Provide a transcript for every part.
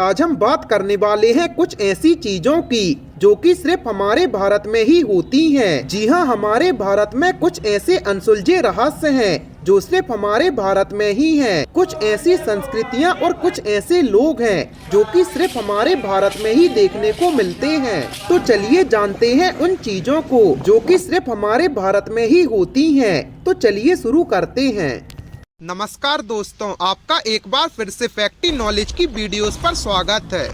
आज हम बात करने वाले हैं कुछ ऐसी चीजों की जो कि सिर्फ हमारे भारत में ही होती हैं। जी हाँ, हमारे भारत में कुछ ऐसे अनसुलझे रहस्य हैं जो सिर्फ हमारे भारत में ही हैं। कुछ ऐसी संस्कृतियाँ और कुछ ऐसे लोग हैं जो कि सिर्फ हमारे भारत में ही देखने को मिलते हैं। तो चलिए जानते हैं उन चीजों को जो कि सिर्फ हमारे भारत में ही होती हैं। तो चलिए शुरू करते हैं। नमस्कार दोस्तों, आपका एक बार फिर से फैक्टी नॉलेज की वीडियोस पर स्वागत है।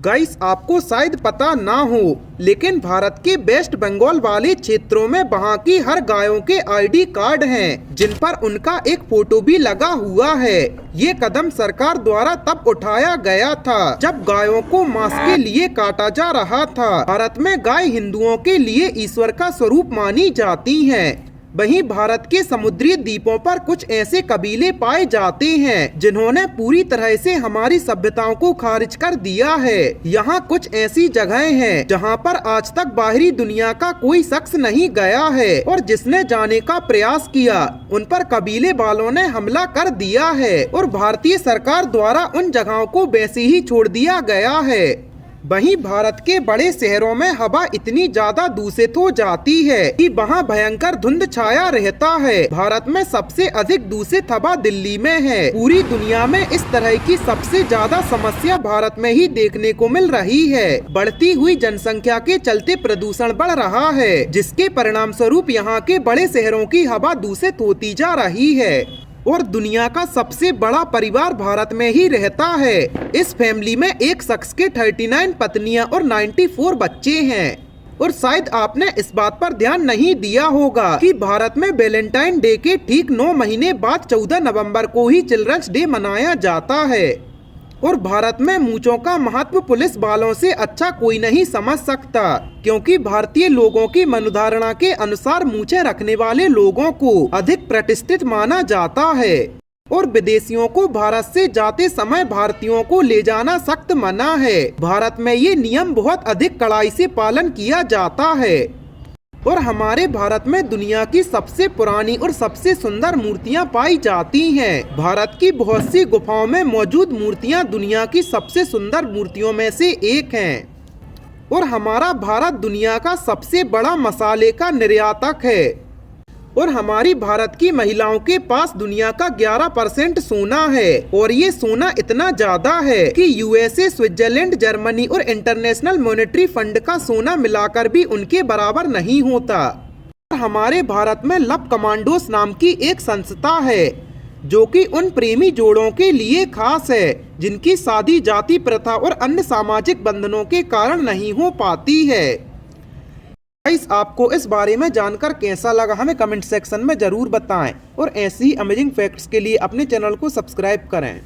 गाइस, आपको शायद पता ना हो, लेकिन भारत के वेस्ट बंगाल वाले क्षेत्रों में वहाँ की हर गायों के आईडी कार्ड हैं, जिन पर उनका एक फोटो भी लगा हुआ है। ये कदम सरकार द्वारा तब उठाया गया था जब गायों को मांस के लिए काटा जा रहा था। भारत में गाय हिंदुओं के लिए ईश्वर का स्वरूप मानी जाती है। वहीं भारत के समुद्री द्वीपों पर कुछ ऐसे कबीले पाए जाते हैं जिन्होंने पूरी तरह से हमारी सभ्यताओं को खारिज कर दिया है। यहाँ कुछ ऐसी जगहें हैं जहाँ पर आज तक बाहरी दुनिया का कोई शख्स नहीं गया है, और जिसने जाने का प्रयास किया उन पर कबीले वालों ने हमला कर दिया है और भारतीय सरकार द्वारा उन जगहों को वैसे ही छोड़ दिया गया है। वहीं भारत के बड़े शहरों में हवा इतनी ज्यादा दूषित हो जाती है कि वहां भयंकर धुंध छाया रहता है। भारत में सबसे अधिक दूषित हवा दिल्ली में है। पूरी दुनिया में इस तरह की सबसे ज्यादा समस्या भारत में ही देखने को मिल रही है। बढ़ती हुई जनसंख्या के चलते प्रदूषण बढ़ रहा है, जिसके परिणाम स्वरूप यहाँ के बड़े शहरों की हवा दूषित होती जा रही है। और दुनिया का सबसे बड़ा परिवार भारत में ही रहता है। इस फैमिली में एक शख्स के 39 पत्नियां और 94 बच्चे हैं। और शायद आपने इस बात पर ध्यान नहीं दिया होगा कि भारत में वैलेंटाइन डे के ठीक 9 महीने बाद 14 नवंबर को ही चिल्ड्रंस डे मनाया जाता है। और भारत में मूंछों का महत्व पुलिस वालों से अच्छा कोई नहीं समझ सकता, क्योंकि भारतीय लोगों की मनोधारणा के अनुसार मूंछें रखने वाले लोगों को अधिक प्रतिष्ठित माना जाता है। और विदेशियों को भारत से जाते समय भारतीयों को ले जाना सख्त मना है। भारत में ये नियम बहुत अधिक कड़ाई से पालन किया जाता है। और हमारे भारत में दुनिया की सबसे पुरानी और सबसे सुंदर मूर्तियां पाई जाती हैं। भारत की बहुत सी गुफाओं में मौजूद मूर्तियां दुनिया की सबसे सुंदर मूर्तियों में से एक हैं। और हमारा भारत दुनिया का सबसे बड़ा मसाले का निर्यातक है। और हमारी भारत की महिलाओं के पास दुनिया का 11% सोना है, और ये सोना इतना ज्यादा है कि यूएसए, स्विट्जरलैंड, जर्मनी और इंटरनेशनल मॉनेटरी फंड का सोना मिलाकर भी उनके बराबर नहीं होता। हमारे भारत में लव कमांडोस नाम की एक संस्था है जो कि उन प्रेमी जोड़ों के लिए खास है जिनकी शादी जाति प्रथा और अन्य सामाजिक बंधनों के कारण नहीं हो पाती है। गाइस, आपको इस बारे में जानकर कैसा लगा हमें कमेंट सेक्शन में जरूर बताएं, और ऐसी ही अमेजिंग फैक्ट्स के लिए अपने चैनल को सब्सक्राइब करें।